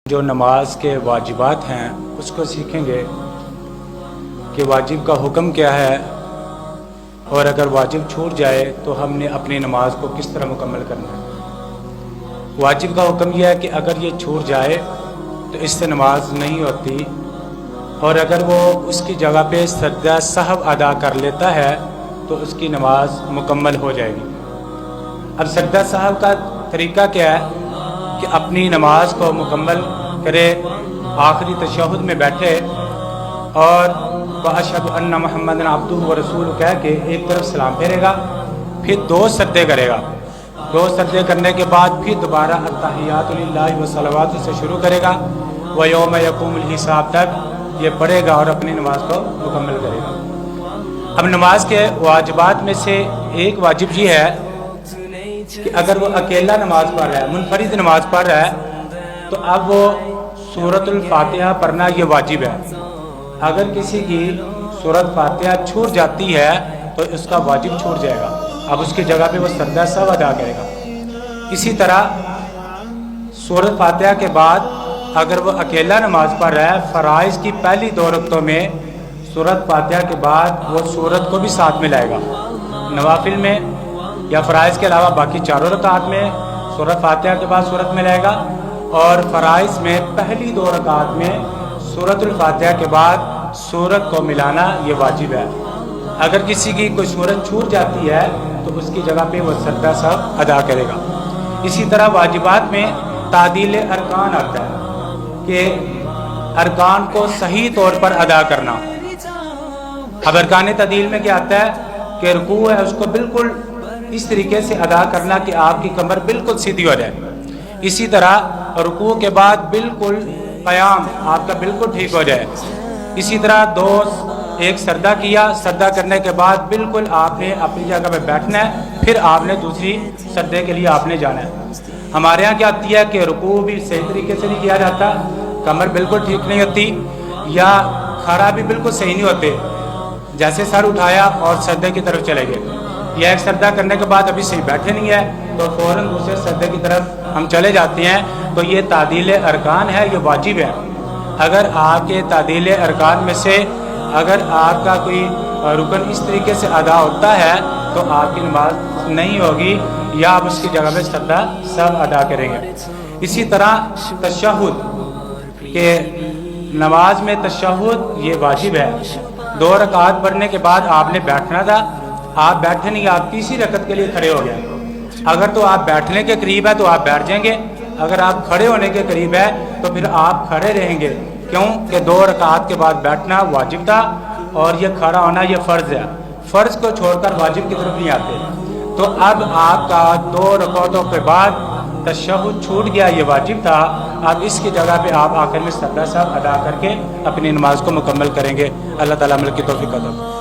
جو نماز کے واجبات ہیں اس کو سیکھیں گے کہ واجب کا حکم کیا ہے، اور اگر واجب چھوٹ جائے تو ہم نے اپنی نماز کو کس طرح مکمل کرنا ہے۔ واجب کا حکم یہ ہے کہ اگر یہ چھوٹ جائے تو اس سے نماز نہیں ہوتی، اور اگر وہ اس کی جگہ پہ سجدہ سہو ادا کر لیتا ہے تو اس کی نماز مکمل ہو جائے گی۔ اب سجدہ سہو کا طریقہ کیا ہے کہ اپنی نماز کو مکمل کرے، آخری تشہد میں بیٹھے اور وَأَشْهَدُ أَنَّ مُحَمَّدًا عَبْدُهُ وَرَسُولُهُ کہہ کے ایک طرف سلام پھیرے گا، پھر 2 سجدے کرے گا، 2 سجدے کرنے کے بعد پھر دوبارہ التحیات للہ والصلوات سے شروع کرے گا، وَيَوْمَ يَقُومُ الْحِسَابُ تک یہ پڑھے گا اور اپنی نماز کو مکمل کرے گا۔ اب نماز کے واجبات میں سے ایک واجب یہ ہے کہ اگر وہ اکیلا نماز پڑھ رہا ہے، منفرد نماز پڑھ رہا ہے، تو اب وہ سورۃ الفاتحہ پڑھنا یہ واجب ہے۔ اگر کسی کی سورۃ فاتحہ چھوٹ جاتی ہے تو اس کا واجب چھوٹ جائے گا، اب اس کی جگہ پہ وہ سجدہ سہو ادا کرے گا۔ اسی طرح سورۃ فاتحہ کے بعد اگر وہ اکیلا نماز پڑھ رہا ہے، فرائض کی پہلی 2 رکعتوں میں سورۃ فاتحہ کے بعد وہ سورت کو بھی ساتھ میں لائے گا، نوافل میں یا فرائض کے علاوہ باقی 4 رکعات میں سورۃ فاتحہ کے بعد سورت میں لائے گا، اور فرائض میں پہلی 2 رکعات میں سورۃ الفاتحہ کے بعد سورت کو ملانا یہ واجب ہے۔ اگر کسی کی کوئی سورت چھوٹ جاتی ہے تو اس کی جگہ پہ وہ سجدہ سہو ادا کرے گا۔ اسی طرح واجبات میں تعدیل ارکان آتا ہے کہ ارکان کو صحیح طور پر ادا کرنا۔ اب ارکان تعدیل میں کیا آتا ہے کہ رکوع ہے اس کو بالکل اس طریقے سے ادا کرنا کہ آپ کی کمر بالکل سیدھی ہو جائے۔ اسی طرح رکوع کے بعد بالکل قیام آپ کا بالکل ٹھیک ہو جائے۔ اسی طرح 2 ایک سجدہ کیا، سجدہ کرنے کے بعد بالکل آپ نے اپنی جگہ پہ بیٹھنا ہے، پھر آپ نے دوسری سجدے کے لیے آپ نے جانا ہے۔ ہمارے ہاں کیا ہوتی ہے کہ رکوع بھی صحیح طریقے سے نہیں کیا جاتا، کمر بالکل ٹھیک نہیں ہوتی، یا کھڑا بھی بالکل صحیح نہیں ہوتے، جیسے سر اٹھایا اور سجدے کی طرف چلے گئے، یا ایک سجدہ کرنے کے بعد ابھی صحیح بیٹھے نہیں ہے تو فوراً دوسرے سجدے کی طرف ہم چلے جاتے ہیں، تو یہ تعدیل ارکان ہے، یہ واجب ہے۔ اگر آپ کے تعدیل ارکان میں سے اگر آپ کا کوئی رکن اس طریقے سے ادا ہوتا ہے تو آپ کی نماز نہیں ہوگی، یا آپ اس کی جگہ پہ سجدہ سہو ادا کریں گے۔ اسی طرح تشہد کہ نماز میں تشہد یہ واجب ہے۔ 2 رکعات پڑھنے کے بعد آپ نے بیٹھنا تھا، آپ بیٹھے نہیں، آپ تیسری رکعت کے لیے کھڑے ہو گئے۔ اگر تو آپ بیٹھنے کے قریب ہے تو آپ بیٹھ جائیں گے، اگر آپ کھڑے ہونے کے قریب ہے تو پھر آپ کھڑے رہیں گے، کیوں کہ 2 رکعات کے بعد بیٹھنا واجب تھا اور یہ کھڑا ہونا یہ فرض ہے۔ فرض کو چھوڑ کر واجب کی طرف نہیں آتے، تو اب آپ کا 2 رکعتوں کے بعد تشہد چھوٹ گیا، یہ واجب تھا، اب اس کی جگہ پہ آپ آخر میں سجدہ سہو ادا کر کے اپنی نماز کو مکمل کریں گے۔ اللہ تعالیٰ عمل کی توفیق عطا فرمائے۔